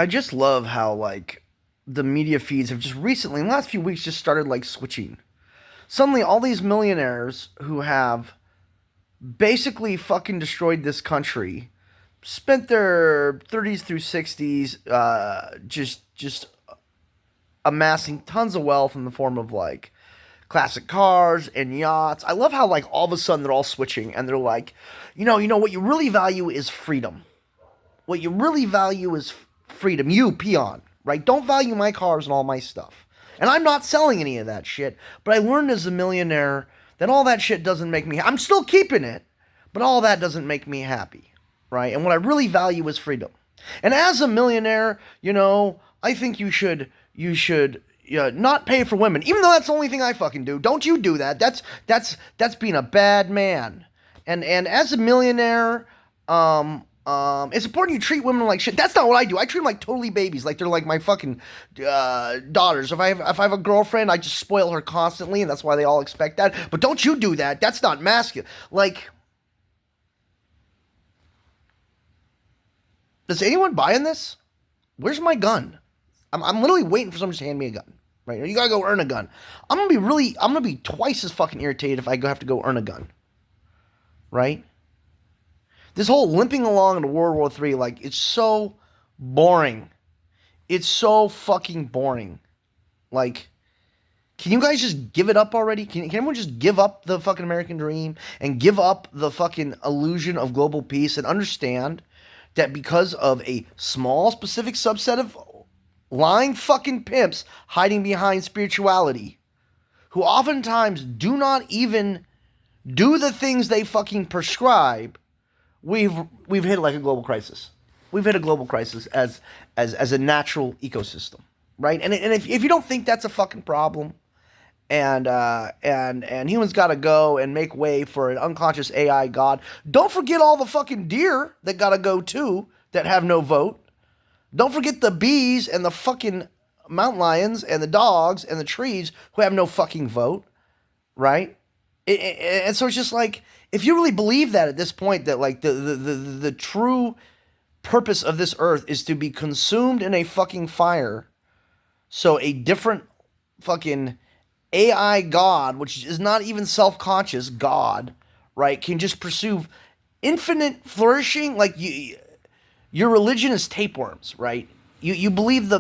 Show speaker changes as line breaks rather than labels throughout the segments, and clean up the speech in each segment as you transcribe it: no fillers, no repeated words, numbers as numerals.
I just love how like the media feeds have just recently, in the last few weeks, just started like switching. Suddenly, all these millionaires who have basically fucking destroyed this country, spent their 30s through 60s, just amassing tons of wealth in the form of like classic cars and yachts. I love how like all of a sudden they're all switching and they're like, what you really value is freedom. What you really value is freedom. You, peon, right? Don't value my cars and all my stuff. And I'm not selling any of that shit, but I learned as a millionaire that all that shit doesn't make me. I'm still keeping it, but all that doesn't make me happy, right? And what I really value is freedom. And as a millionaire, I think you should not pay for women, even though that's the only thing I fucking do. Don't you do that? That's being a bad man. And as a millionaire, it's important you treat women like shit. That's not what I do. I treat them like totally babies, like they're like my fucking daughters. If I have a girlfriend, I just spoil her constantly, and that's why they all expect that. But don't you do that? That's not masculine. Like, does anyone buy in this? Where's my gun? I'm literally waiting for someone to hand me a gun. Right? You gotta go earn a gun. I'm gonna be twice as fucking irritated if I have to go earn a gun. Right? This whole limping along into World War III, like, it's so boring. It's so fucking boring. Like, can you guys just give it up already? Can everyone just give up the fucking American dream and give up the fucking illusion of global peace and understand that because of a small specific subset of lying fucking pimps hiding behind spirituality, who oftentimes do not even do the things they fucking prescribe, we've hit like a global crisis. We've hit a global crisis as a natural ecosystem, right? And if you don't think that's a fucking problem, and humans got to go and make way for an unconscious AI god, don't forget all the fucking deer that got to go too that have no vote. Don't forget the bees and the fucking mountain lions and the dogs and the trees who have no fucking vote, right? And so it's just like, if you really believe that at this point, that like the true purpose of this earth is to be consumed in a fucking fire, so a different fucking AI god, which is not even self-conscious god, right, can just pursue infinite flourishing, like your religion is tapeworms, right? You believe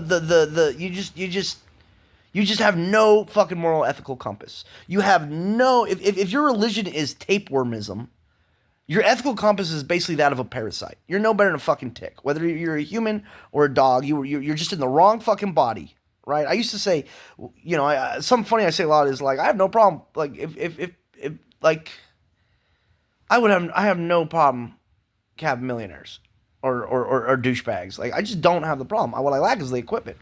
you just have no fucking moral ethical compass. You have no if your religion is tapewormism, your ethical compass is basically that of a parasite. You're no better than a fucking tick. Whether you're a human or a dog, you're just in the wrong fucking body, right? I used to say, something funny I say a lot is like, I have no problem, like if like I have no problem having millionaires or douchebags. Like, I just don't have the problem. What I lack is the equipment.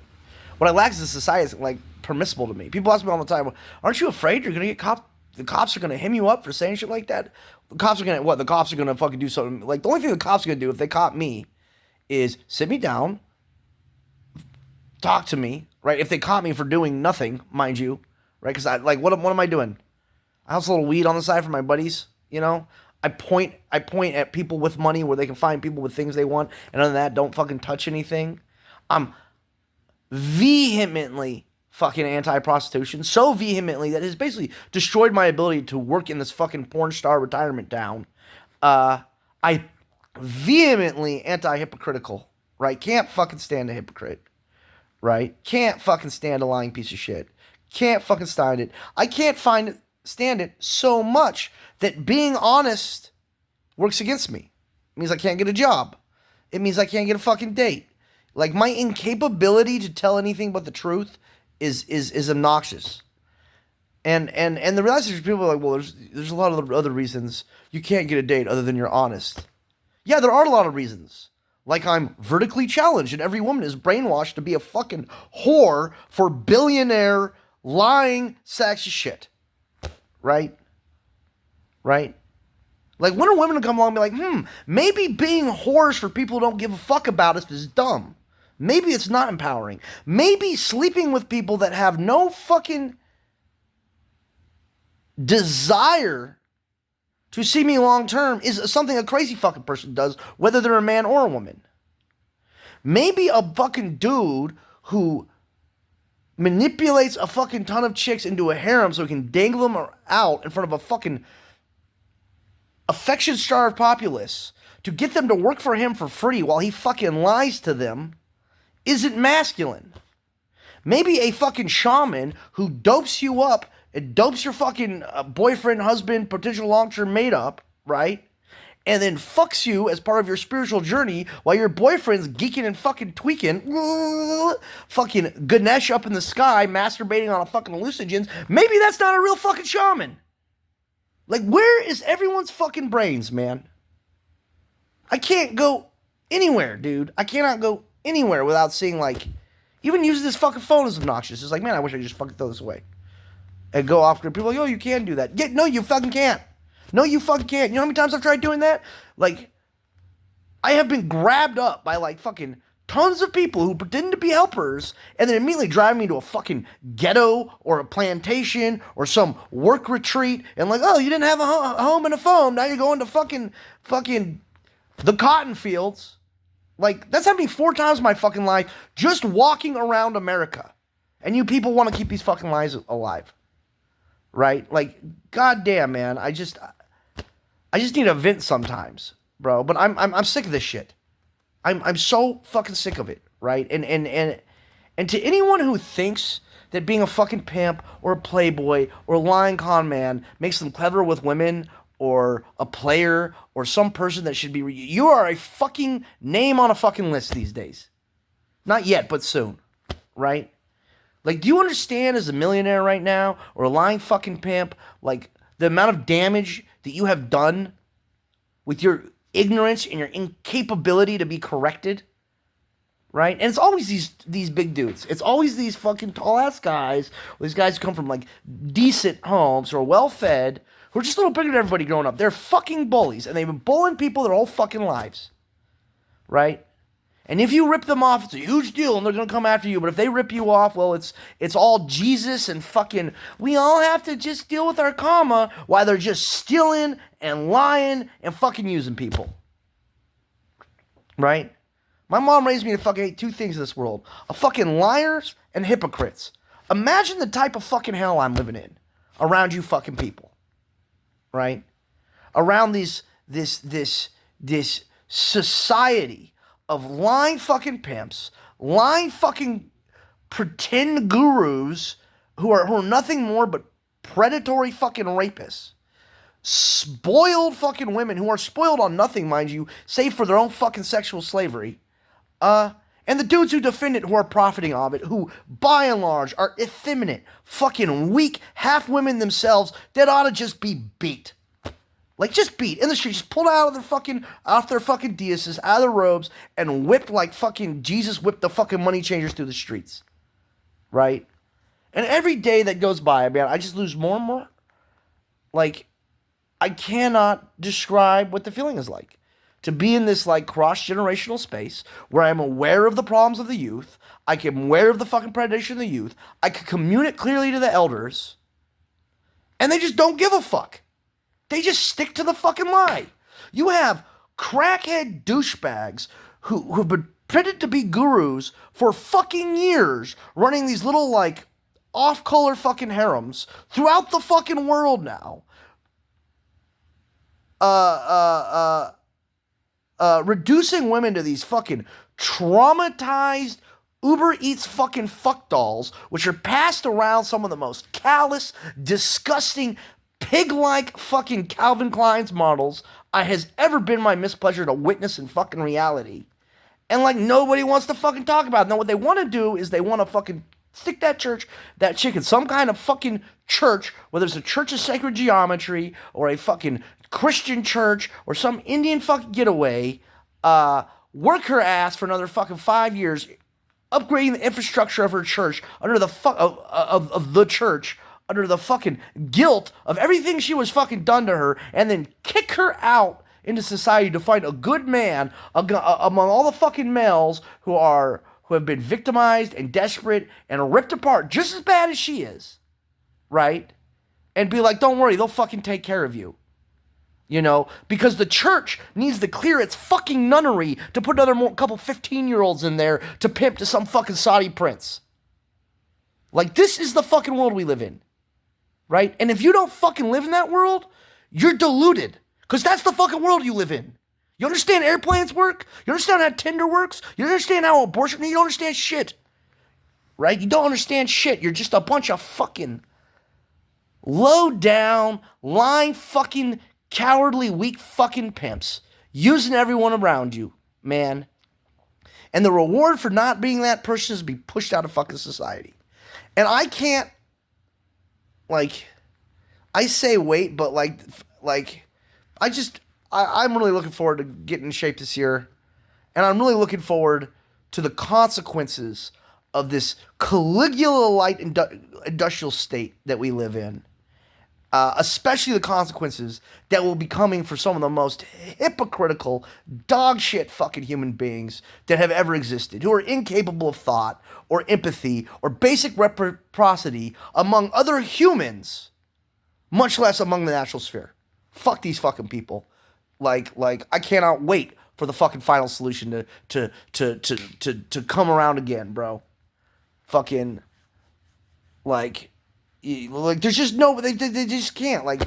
What I lack is the society is like permissible to me. People ask me all the time, "Aren't you afraid you're gonna get cop? The cops are gonna hem you up for saying shit like that? The cops are gonna what? The cops are gonna fucking do something like the only thing the cops are gonna do if they caught me is sit me down, talk to me, right? If they caught me for doing nothing, mind you, right? Because I like what am I doing? I have a little weed on the side for my buddies, I point at people with money where they can find people with things they want, and other than that, don't fucking touch anything. I'm vehemently fucking anti-prostitution, so vehemently that it has basically destroyed my ability to work in this fucking porn star retirement town. I vehemently anti-hypocritical, right? Can't fucking stand a hypocrite, right? Can't fucking stand a lying piece of shit. Can't fucking stand it. I can't stand it so much that being honest works against me. It means I can't get a job. It means I can't get a fucking date. Like, my incapability to tell anything but the truth is obnoxious. And the realization is people are like, well, there's a lot of other reasons you can't get a date other than you're honest. Yeah, there are a lot of reasons. Like, I'm vertically challenged and every woman is brainwashed to be a fucking whore for billionaire lying sexy shit. Right? Right? Like, when are women to come along and be like, maybe being whores for people who don't give a fuck about us is dumb. Maybe it's not empowering. Maybe sleeping with people that have no fucking desire to see me long term is something a crazy fucking person does, whether they're a man or a woman. Maybe a fucking dude who manipulates a fucking ton of chicks into a harem so he can dangle them out in front of a fucking affection-starved populace to get them to work for him for free while he fucking lies to them isn't masculine. Maybe a fucking shaman who dopes you up and dopes your fucking boyfriend, husband, potential long-term mate up, right? And then fucks you as part of your spiritual journey while your boyfriend's geeking and fucking tweaking, fucking Ganesh up in the sky, masturbating on a fucking hallucinogens. Maybe that's not a real fucking shaman. Like, where is everyone's fucking brains, man? I can't go anywhere, dude. I cannot go anywhere without seeing, like, even using this fucking phone is obnoxious. It's like, man, I wish I could just fucking throw this away. And go after people like, oh, you can do that. Yeah, no, you fucking can't. No, you fucking can't. You know how many times I've tried doing that? Like, I have been grabbed up by, like, fucking tons of people who pretend to be helpers and then immediately drive me to a fucking ghetto or a plantation or some work retreat and like, oh, you didn't have a home and a phone. Now you're going to fucking the cotton fields. Like, that's happened 4 times in my fucking life just walking around America. And you people want to keep these fucking lies alive. Right? Like, goddamn, man. I just need a vent sometimes, bro. But I'm sick of this shit. I'm so fucking sick of it, right? And to anyone who thinks that being a fucking pimp or a playboy or a lying con man makes them clever with women or a player or some person that should be... You are a fucking name on a fucking list these days. Not yet, but soon, right? Like, do you understand as a millionaire right now or a lying fucking pimp, like, the amount of damage that you have done with your ignorance and your incapability to be corrected? Right? And it's always these big dudes. It's always these fucking tall-ass guys, or these guys who come from, like, decent homes or well-fed, who are just a little bigger than everybody growing up. They're fucking bullies, and they've been bullying people their whole fucking lives. Right? And if you rip them off, it's a huge deal, and they're going to come after you. But if they rip you off, well, it's all Jesus and fucking, we all have to just deal with our karma while they're just stealing and lying and fucking using people. Right? My mom raised me to fucking hate 2 things in this world. Fucking liars and hypocrites. Imagine the type of fucking hell I'm living in around you fucking people. Right? Around this society of lying fucking pimps, lying fucking pretend gurus who are nothing more but predatory fucking rapists. Spoiled fucking women who are spoiled on nothing, mind you, save for their own fucking sexual slavery. And the dudes who defend it who are profiting of it, who, by and large, are effeminate, fucking weak, half women themselves that ought to just be beat. Like, just beat in the street, just pulled out of their fucking deices, out of their robes, and whipped like fucking Jesus whipped the fucking money changers through the streets. Right? And every day that goes by, man, I just lose more and more. Like, I cannot describe what the feeling is like. To be in this, like, cross-generational space where I'm aware of the problems of the youth, I am aware of the fucking predation of the youth, I can communicate clearly to the elders, and they just don't give a fuck. They just stick to the fucking lie. You have crackhead douchebags who've been pretended to be gurus for fucking years, running these little, like, off-color fucking harems throughout the fucking world now. Reducing women to these fucking traumatized Uber Eats fucking fuck dolls, which are passed around some of the most callous, disgusting, pig-like fucking Calvin Klein's models has ever been my mispleasure to witness in fucking reality. And, like, nobody wants to fucking talk about it. Now, what they want to do is they want to fucking stick that chick in some kind of fucking church, whether it's a church of sacred geometry or a fucking Christian church or some Indian fucking getaway, work her ass for another fucking 5 years, upgrading the infrastructure of her church under the of the church, under the fucking guilt of everything she was fucking done to her, and then kick her out into society to find a good man among all the fucking males who have been victimized and desperate and ripped apart just as bad as she is, right? And be like, don't worry, they'll fucking take care of you. You know, because the church needs to clear its fucking nunnery to put another couple 15-year-olds in there to pimp to some fucking Saudi prince. Like, this is the fucking world we live in. Right? And if you don't fucking live in that world, you're deluded. Because that's the fucking world you live in. You understand airplanes work? You understand how Tinder works? You understand how abortion... You don't understand shit. Right? You don't understand shit. You're just a bunch of fucking low down, lying fucking... cowardly, weak fucking pimps using everyone around you, man. And the reward for not being that person is to be pushed out of fucking society. And I can't, like, I say wait, but I'm really looking forward to getting in shape this year. And I'm really looking forward to the consequences of this Caligula-like industrial state that we live in. Especially the consequences that will be coming for some of the most hypocritical, dog shit fucking human beings that have ever existed, who are incapable of thought or empathy or basic reciprocity among other humans, much less among the natural sphere. Fuck these fucking people. Like I cannot wait for the fucking final solution to come around again, bro. Fucking there's just no, they just can't. Like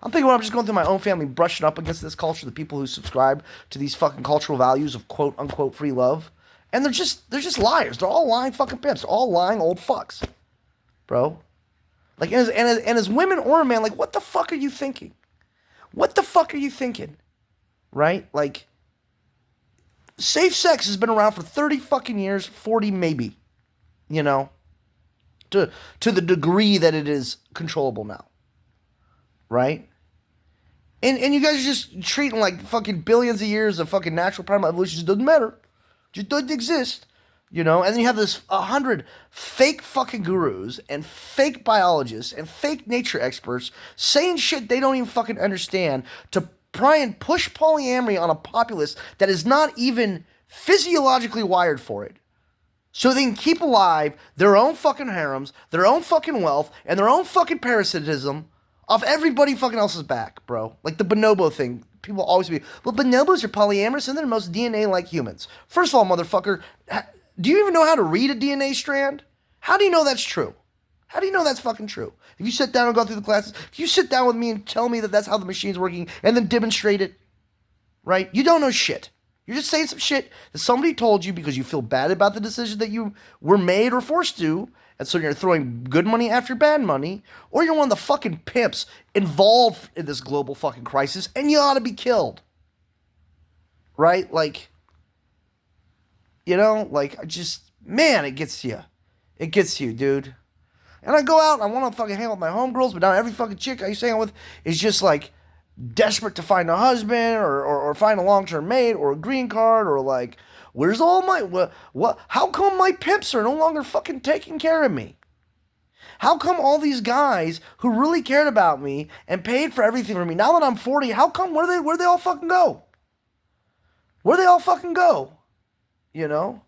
I'm thinking when I'm just going through my own family, brushing up against this culture, the people who subscribe to these fucking cultural values of quote unquote free love, and they're just liars. They're all lying fucking pimps. They're all lying old fucks, bro. Like and as women or men, like what the fuck are you thinking? What the fuck are you thinking? Right? Like safe sex has been around for 30 fucking years, 40 maybe. You know. To the degree that it is controllable now. Right? And you guys are just treating like fucking billions of years of fucking natural primal evolution just doesn't matter. Just doesn't exist. You know? And then you have this 100 fake fucking gurus and fake biologists and fake nature experts saying shit they don't even fucking understand to try and push polyamory on a populace that is not even physiologically wired for it. So they can keep alive their own fucking harems, their own fucking wealth, and their own fucking parasitism off everybody fucking else's back, bro. Like the bonobo thing. People always be, well, bonobos are polyamorous and they're most DNA like humans. First of all, motherfucker, do you even know how to read a DNA strand? How do you know that's true? How do you know that's fucking true? If you sit down and go through the classes, if you sit down with me and tell me that that's how the machine's working and then demonstrate it, right? You don't know shit. You're just saying some shit that somebody told you because you feel bad about the decision that you were made or forced to, and so you're throwing good money after bad money, or you're one of the fucking pimps involved in this global fucking crisis, and you ought to be killed. Right? Like, you know, like, man, it gets you. It gets you, dude. And I go out and I want to fucking hang out with my homegirls, but now every fucking chick I used to hang out with is just like, desperate to find a husband or find a long-term mate or a green card or like, where's all my, what, how come my pimps are no longer fucking taking care of me? How come all these guys who really cared about me and paid for everything for me, now that I'm 40, how come, where'd they all fucking go? Where'd they all fucking go? You know?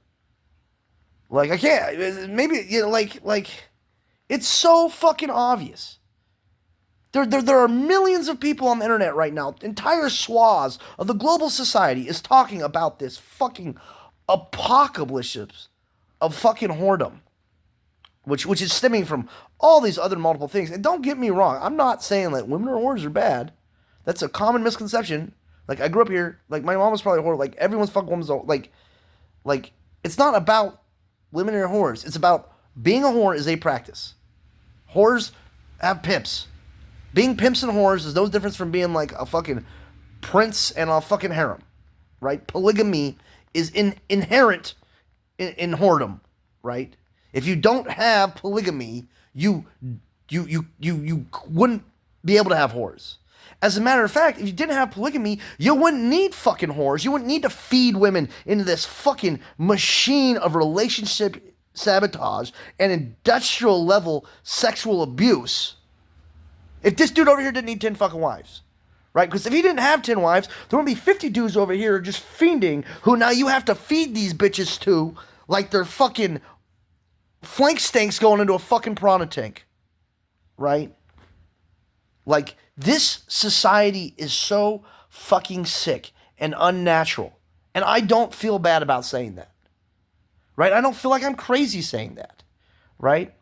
Like, I can't, maybe, you know, like, it's so fucking obvious. There are millions of people on the internet right now, entire swaths of the global society is talking about this fucking apocalypse of fucking whoredom, which is stemming from all these other multiple things. And don't get me wrong, I'm not saying that women or whores are bad. That's a common misconception. Like, I grew up here, like, my mom was probably a whore, like, everyone's fucking woman's like, it's not about women or whores. It's about being a whore is a practice. Whores have pimps. Being pimps and whores is no difference from being like a fucking prince and a fucking harem, right? Polygamy is inherent in whoredom, right? If you don't have polygamy, you wouldn't be able to have whores. As a matter of fact, if you didn't have polygamy, you wouldn't need fucking whores. You wouldn't need to feed women into this fucking machine of relationship sabotage and industrial level sexual abuse. If this dude over here didn't need 10 fucking wives, right? Because if he didn't have 10 wives, there would be 50 dudes over here just fiending who now you have to feed these bitches to like they're fucking flank stinks going into a fucking piranha tank, right? Like, this society is so fucking sick and unnatural. And I don't feel bad about saying that. Right? I don't feel like I'm crazy saying that. Right?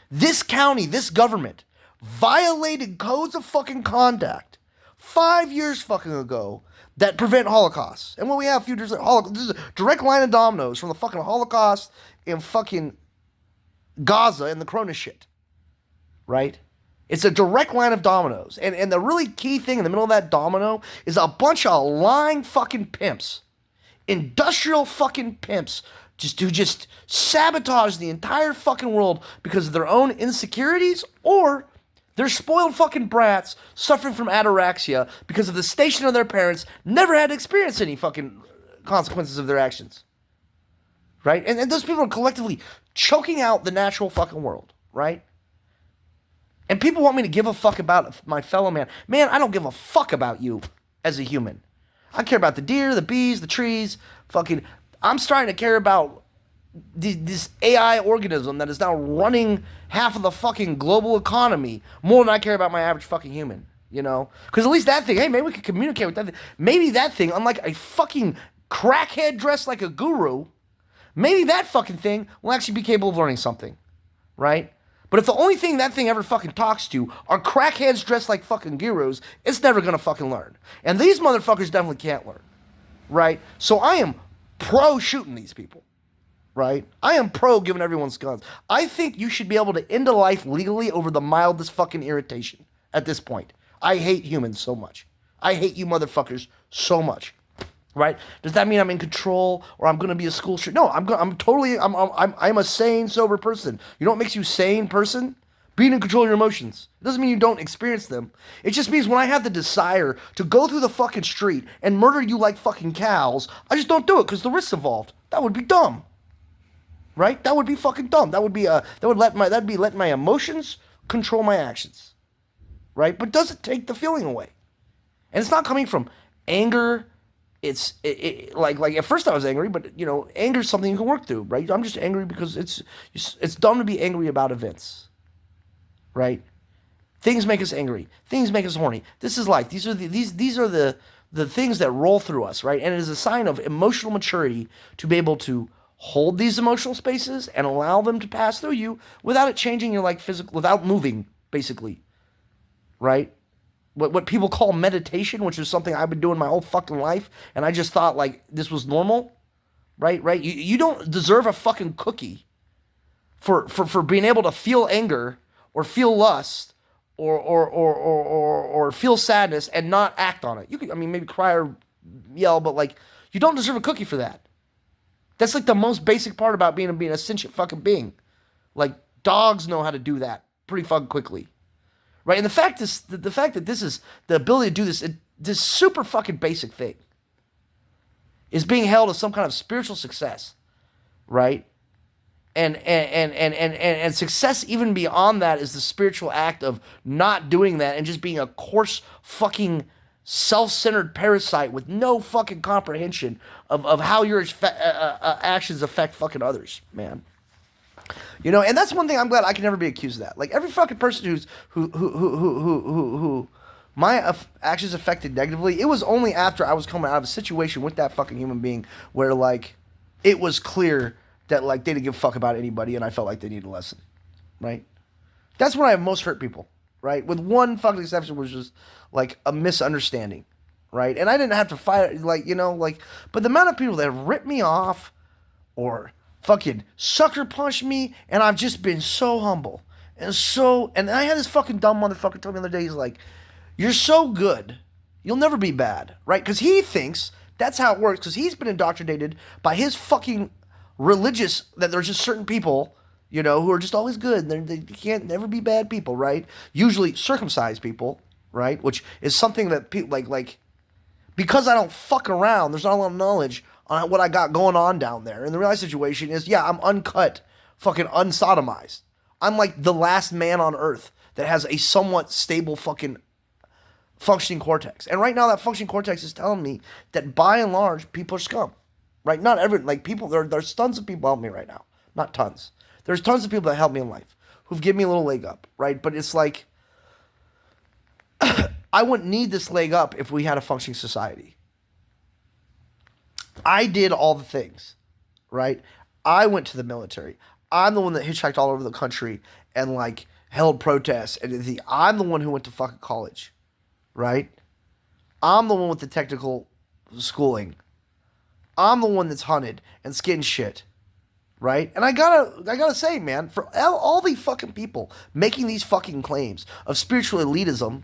This county, this government, violated codes of fucking conduct 5 years fucking ago that prevent Holocausts. And when we have futures, this is a direct line of dominoes from the fucking Holocaust in fucking Gaza and the Corona shit. Right? It's a direct line of dominoes. And the really key thing in the middle of that domino is a bunch of lying fucking pimps. Industrial fucking pimps who just sabotage the entire fucking world because of their own insecurities, or they're spoiled fucking brats suffering from ataraxia because of the station of their parents never had to experience any fucking consequences of their actions. Right? And those people are collectively choking out the natural fucking world. Right? And people want me to give a fuck about my fellow man. Man, I don't give a fuck about you as a human. I care about the deer, the bees, the trees, fucking... I'm starting to care about this AI organism that is now running half of the fucking global economy more than I care about my average fucking human, you know? Because at least that thing, hey, maybe we could communicate with that thing. Maybe that thing, unlike a fucking crackhead dressed like a guru, maybe that fucking thing will actually be capable of learning something, right? But if the only thing that thing ever fucking talks to are crackheads dressed like fucking gurus, it's never gonna fucking learn. And these motherfuckers definitely can't learn, right? So I am pro shooting these people, right? I am pro giving everyone's guns. I think you should be able to end a life legally over the mildest fucking irritation at this point. I hate humans so much. I hate you motherfuckers so much, right? Does that mean I'm in control or I'm gonna be a school shooter? No, I'm a sane, sober person. You know what makes you a sane person? Being in control of your emotions. It doesn't mean you don't experience them. It just means when I have the desire to go through the fucking street and murder you like fucking cows, I just don't do it because the risk's involved. That would be dumb. Right? That would be fucking dumb. That'd be letting my emotions control my actions. Right? But does it take the feeling away? And it's not coming from anger. It's like at first I was angry, but you know, anger is something you can work through, right? I'm just angry because it's dumb to be angry about events. Right? Things make us angry. Things make us horny. This is life. These are the things that roll through us, right? And it is a sign of emotional maturity to be able to hold these emotional spaces and allow them to pass through you without it changing your physical, without moving, basically. Right? What people call meditation, which is something I've been doing my whole fucking life, and I just thought this was normal. Right? You don't deserve a fucking cookie for being able to feel anger or feel lust, or feel sadness and not act on it. You could, maybe cry or yell, but you don't deserve a cookie for that. That's the most basic part about being a sentient fucking being. Dogs know how to do that pretty fucking quickly, right? And the fact that this is the ability to do this super fucking basic thing is being held as some kind of spiritual success, right? And success even beyond that is the spiritual act of not doing that and just being a coarse fucking self-centered parasite with no fucking comprehension of how your actions affect fucking others, man. You know, and that's one thing I'm glad I can never be accused of that. Every fucking person who my actions affected negatively, it was only after I was coming out of a situation with that fucking human being where it was clear that they didn't give a fuck about anybody, and I felt like they needed a lesson, right? That's when I have most hurt people, right? With one fucking exception, which was a misunderstanding, right? And I didn't have to fight, but the amount of people that have ripped me off or fucking sucker punched me, and I've just been so humble and I had this fucking dumb motherfucker tell me the other day, he's like, "You're so good, you'll never be bad," right? Because he thinks that's how it works, because he's been indoctrinated by his fucking religious, that there's just certain people, you know, who are just always good. They can't never be bad people, right? Usually circumcised people, right? Which is something that people because I don't fuck around, there's not a lot of knowledge on what I got going on down there. And the real situation is, yeah, I'm uncut, fucking unsodomized. I'm the last man on earth that has a somewhat stable fucking functioning cortex. And right now that functioning cortex is telling me that by and large, people are scum. Right? Not every, people, there's tons of people helping me right now. Not tons. There's tons of people that help me in life who've given me a little leg up, right? But it's I wouldn't need this leg up if we had a functioning society. I did all the things, right? I went to the military. I'm the one that hitchhiked all over the country and like held protests. And I'm the one who went to fucking college, right? I'm the one with the technical schooling. I'm the one that's hunted and skinned shit, right? And I gotta say, man, for all the fucking people making these fucking claims of spiritual elitism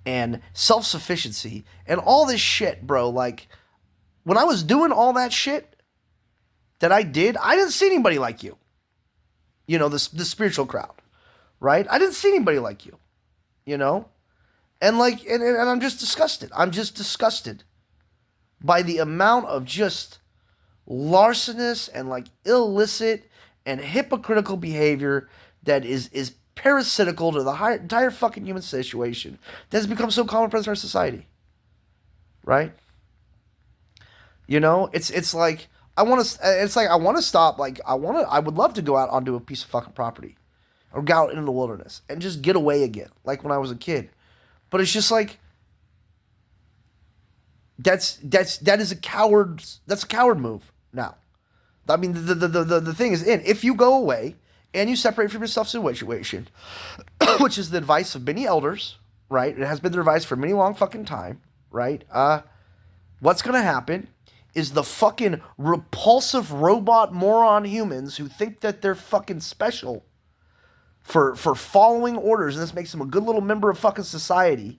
and self-sufficiency and all this shit, bro, like, when I was doing all that shit that I did, I didn't see anybody like you. You know, the spiritual crowd, right? I didn't see anybody like you, you know? And like, and I'm just disgusted. I'm just disgusted by the amount of just larcenous and like illicit and hypocritical behavior that is parasitical to the entire fucking human situation that has become so commonplace in our society, right? You know, it's like I want to stop. Like I would love to go out onto a piece of fucking property, or go out into the wilderness and just get away again, like when I was a kid. But it's just like that is a coward. That's a coward move now. I mean, the thing is, if you go away and you separate from yourself situation, which is the advice of many elders, right? It has been the advice for many long fucking time, right? What's gonna happen is the fucking repulsive robot moron humans who think that they're fucking special for following orders, and this makes them a good little member of fucking society,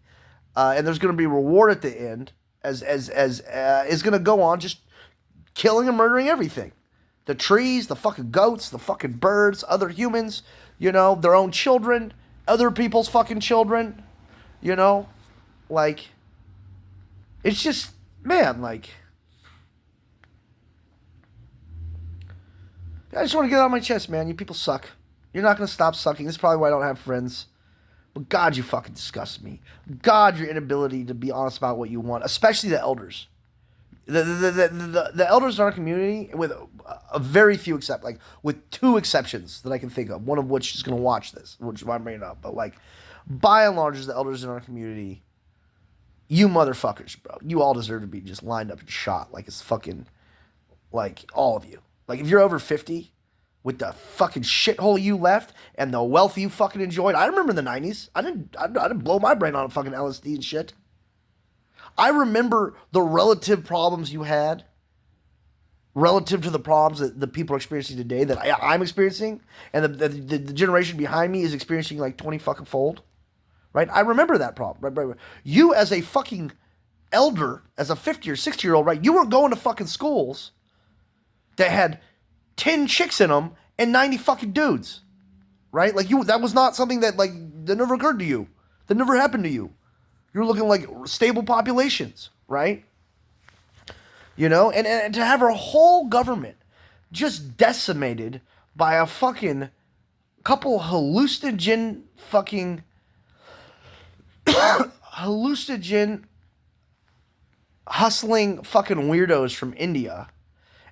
and there's going to be reward at the end, as is going to go on just killing and murdering everything. The trees, the fucking goats, the fucking birds, other humans, you know, their own children, other people's fucking children, you know, like, it's just, man, like, I just want to get it out of my chest, man. You people suck. You're not going to stop sucking. This is probably why I don't have friends. But God, you fucking disgust me. God, your inability to be honest about what you want, especially the elders. The elders in our community, with a very few with two exceptions that I can think of, one of which is going to watch this, which I'm bringing up. But like, by and large, the elders in our community, you motherfuckers, bro, you all deserve to be just lined up and shot. Like, it's fucking, like, all of you. Like, if you're over 50, with the fucking shithole you left and the wealth you fucking enjoyed. I remember the 90s. I didn't blow my brain on fucking LSD and shit. I remember the relative problems you had relative to the problems that the people are experiencing today that I'm experiencing, and the generation behind me is experiencing like 20 fucking fold. Right? I remember that problem. Right? You as a fucking elder, as a 50 or 60-year-old, right? You weren't going to fucking schools that had 10 chicks in them and 90 fucking dudes, right? Like, that was not something that never occurred to you. That never happened to you. You were looking like stable populations, right? You know, and to have our whole government just decimated by a fucking couple hallucinogen hustling fucking weirdos from India,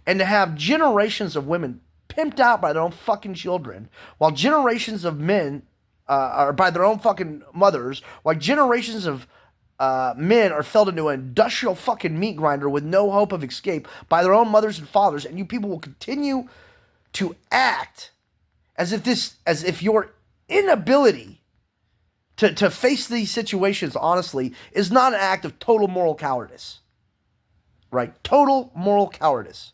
and to have generations of women pimped out by their own fucking children, while generations of men are by their own fucking mothers, while generations of men are felled into an industrial fucking meat grinder with no hope of escape by their own mothers and fathers, and you people will continue to act as if your inability to face these situations honestly is not an act of total moral cowardice. Right? Total moral cowardice.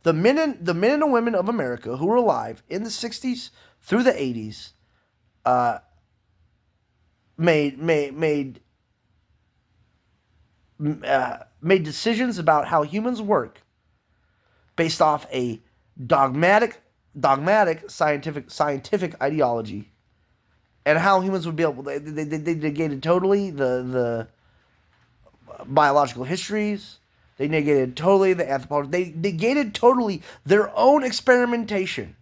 The men and the women of America who were alive in the 60s through the 80s made decisions about how humans work based off a dogmatic scientific ideology, and how humans would be able. They negated totally the biological histories. They negated totally the anthropology. They negated totally their own experimentation,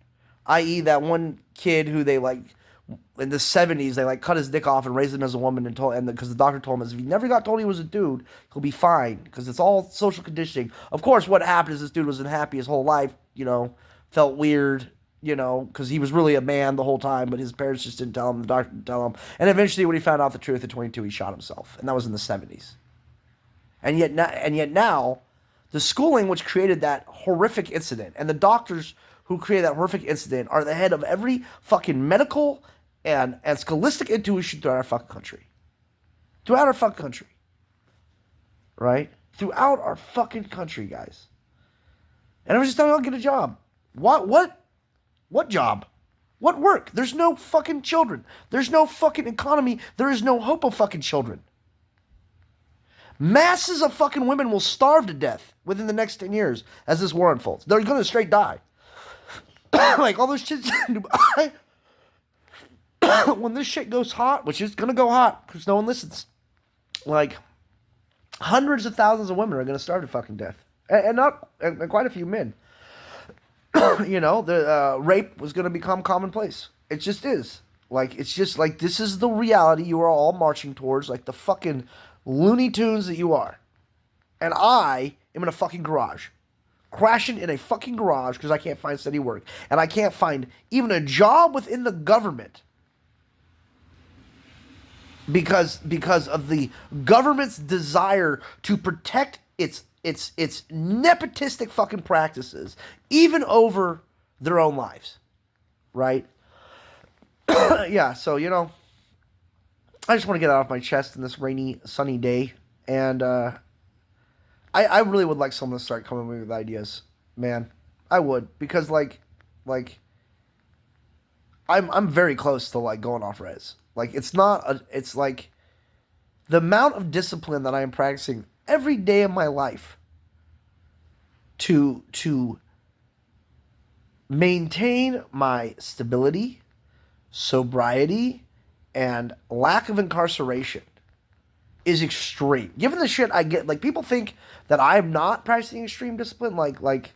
i.e. that one kid who they in the 70s, they cut his dick off and raised him as a woman because the doctor told him if he never got told he was a dude, he'll be fine because it's all social conditioning. Of course, what happened is this dude was unhappy his whole life, felt weird, you know, because he was really a man the whole time, but his parents just didn't tell him, the doctor didn't tell him. And eventually, when he found out the truth at 22, he shot himself. And that was in the 70s. And yet now, the schooling which created that horrific incident, and the doctors who created that horrific incident are the head of every fucking medical and scholastic institution throughout our fucking country. Throughout our fucking country. Right? Throughout our fucking country, guys. And I was just telling you, I'll get a job. What job? What work? There's no fucking children. There's no fucking economy. There is no hope of fucking children. Masses of fucking women will starve to death within the next 10 years as this war unfolds. They're going to straight die. Like all those chicks in Dubai, when this shit goes hot, which is going to go hot because no one listens, like hundreds of thousands of women are going to starve to fucking death. And quite a few men. You know, the rape was going to become commonplace. It just is. Like, it's just like, this is the reality you are all marching towards, like the fucking Looney Tunes that you are. And I am in a fucking garage. Crashing in a fucking garage because I can't find steady work. And I can't find even a job within the government. Because of the government's desire to protect its nepotistic fucking practices, even over their own lives, right? Yeah, so, you know, I just want to get it off my chest in this rainy, sunny day, and I really would like someone to start coming with ideas, man. I would, because like I'm very close to like going off res. Like it's like the amount of discipline that I am practicing every day of my life to maintain my stability, sobriety, and lack of incarceration is extreme. Given the shit I get, like people think that I'm not practicing extreme discipline, like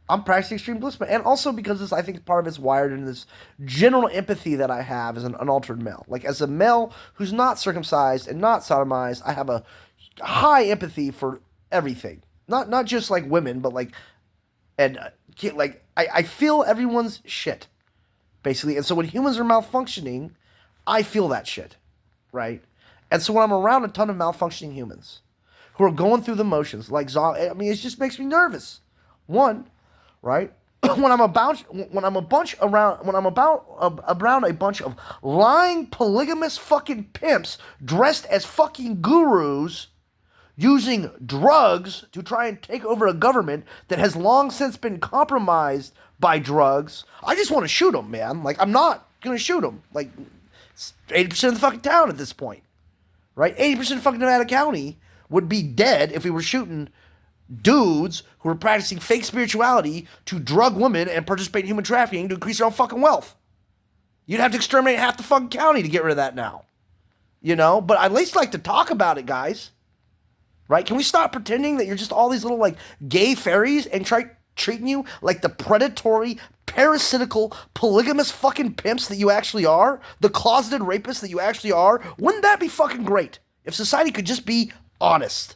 I'm practicing extreme discipline, and also because this, I think part of it's wired in this general empathy that I have as an unaltered male. Like as a male who's not circumcised and not sodomized, I have a high empathy for everything. Not just like women, but like, and like I feel everyone's shit, basically. And so when humans are malfunctioning, I feel that shit, right? And so when I'm around a ton of malfunctioning humans who are going through the motions, like I mean, it just makes me nervous. One, right? when I'm about around a bunch of lying polygamous fucking pimps dressed as fucking gurus, using drugs to try and take over a government that has long since been compromised by drugs, I just want to shoot them, man. Like, I'm not going to shoot them. Like, 80% of the fucking town at this point, right? 80% of fucking Nevada County would be dead if we were shooting dudes who are practicing fake spirituality to drug women and participate in human trafficking to increase their own fucking wealth. You'd have to exterminate half the fucking county to get rid of that now. You know? But I'd at least like to talk about it, guys. Right? Can we stop pretending that you're just all these little, like, gay fairies and try treating you like the predatory, parasitical, polygamous fucking pimps that you actually are? The closeted rapists that you actually are? Wouldn't that be fucking great if society could just be honest?